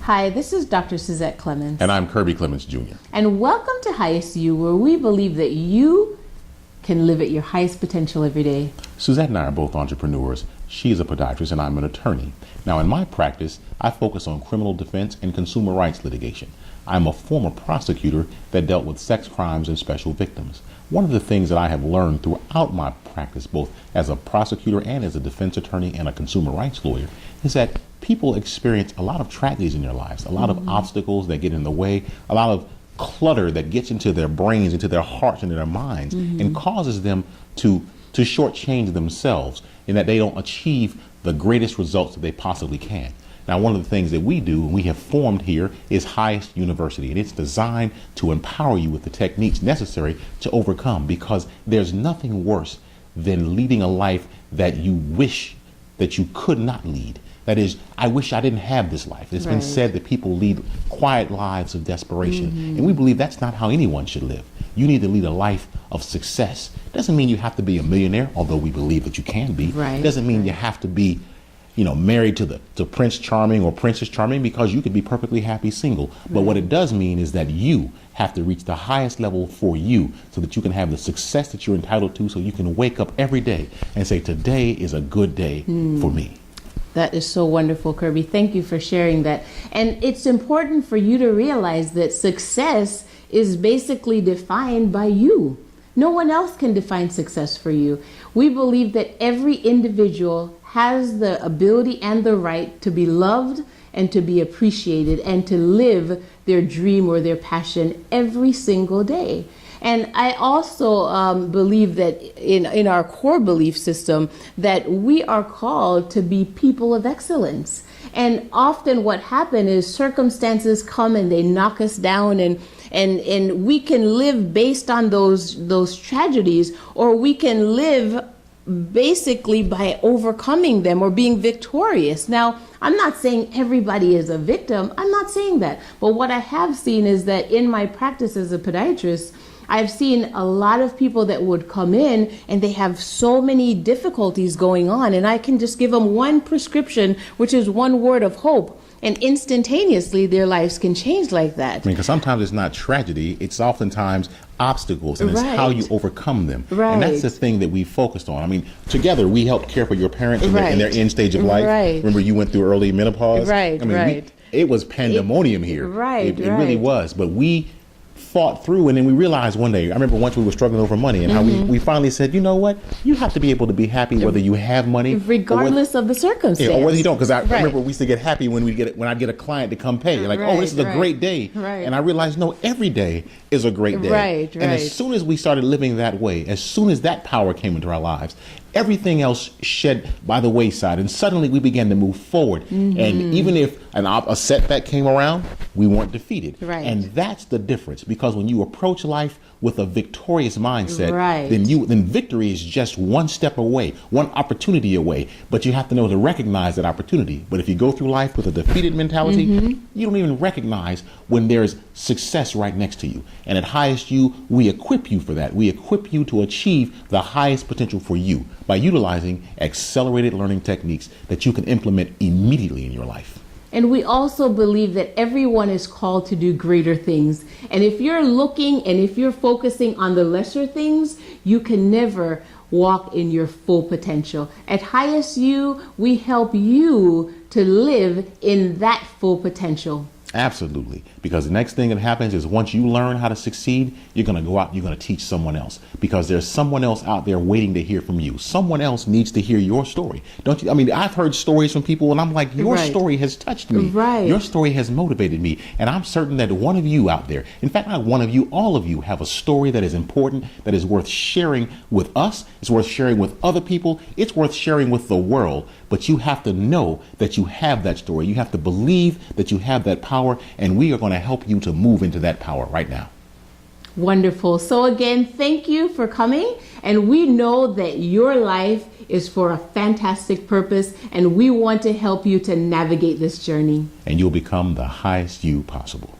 Hi, this is Dr. Suzette Clemens. And I'm Kirby Clemens Jr. And welcome to Highest You, where we believe that you can live at your highest potential every day. Suzette and I are both entrepreneurs. She is a podiatrist and I'm an attorney. Now, in my practice, I focus on criminal defense and consumer rights litigation. I'm a former prosecutor that dealt with sex crimes and special victims. One of the things that I have learned throughout my practice, both as a prosecutor and as a defense attorney and a consumer rights lawyer, is that people experience a lot of tragedies in their lives, a lot of obstacles that get in the way, a lot of clutter that gets into their brains, into their hearts, into their minds, and causes them to shortchange themselves in that they don't achieve the greatest results that they possibly can. Now, one of the things that we do, and we have formed here, is Highest University, and it's designed to empower you with the techniques necessary to overcome, because there's nothing worse than leading a life that you wish that you could not lead. That is, I wish I didn't have this life. It's been said that people lead quiet lives of desperation, and we believe that's not how anyone should live. You need to lead a life of success. Doesn't mean you have to be a millionaire, although we believe that you can be. Doesn't mean you have to be, married to Prince Charming or Princess Charming, because you could be perfectly happy single. But what it does mean is that you have to reach the highest level for you so that you can have the success that you're entitled to, so you can wake up every day and say, today is a good day for me. That is so wonderful, Kirby. Thank you for sharing that. And it's important for you to realize that success is basically defined by you. No one else can define success for you. We believe that every individual has the ability and the right to be loved and to be appreciated and to live their dream or their passion every single day. And I also believe that in our core belief system that we are called to be people of excellence. And often what happens is circumstances come and they knock us down, and we can live based on those tragedies, or we can live basically by overcoming them or being victorious. Now, I'm not saying everybody is a victim. I'm not saying that. But what I have seen is that in my practice as a podiatrist, I've seen a lot of people that would come in and they have so many difficulties going on, and I can just give them one prescription, which is one word of hope, and instantaneously their lives can change like that. I mean, because sometimes it's not tragedy, it's oftentimes obstacles, and it's how you overcome them. And that's the thing that we focused on. I mean, together we help care for your parents in their end stage of life. Remember, you went through early menopause? I mean, it was pandemonium here. It really was. But we fought through, and then we realized one day, I remember once we were struggling over money, and how we finally said, you know what, you have to be able to be happy whether you have money, regardless of the circumstance, or whether you don't. Because I remember we used to get happy when I'd get a client to come pay, like, oh, this is a great day, and I realized, no, every day is a great day. And as soon as we started living that way, as soon as that power came into our lives, everything else shed by the wayside, and suddenly we began to move forward. And even if a setback came around, we weren't defeated. And that's the difference, because when you approach life with a victorious mindset, then victory is just one step away, one opportunity away. But you have to know to recognize that opportunity. But if you go through life with a defeated mentality, you don't even recognize when there's success right next to you. And at Highest You, we equip you for that. We equip you to achieve the highest potential for you by utilizing accelerated learning techniques that you can implement immediately in your life. And we also believe that everyone is called to do greater things. And if you're looking and if you're focusing on the lesser things, you can never walk in your full potential. At Highest You, we help you to live in that full potential. Absolutely. Because the next thing that happens is once you learn how to succeed, you're going to go out, you're going to teach someone else, because there's someone else out there waiting to hear from you. Someone else needs to hear your story. Don't you? I mean, I've heard stories from people and I'm like, your story has touched me. Your story has motivated me. And I'm certain that one of you out there, in fact, not one of you, all of you have a story that is important, that is worth sharing with us. It's worth sharing with other people. It's worth sharing with the world. But you have to know that you have that story. You have to believe that you have that power, and we are going to help you to move into that power right now. Wonderful. So again, thank you for coming. And we know that your life is for a fantastic purpose, and we want to help you to navigate this journey. And you'll become the highest you possible.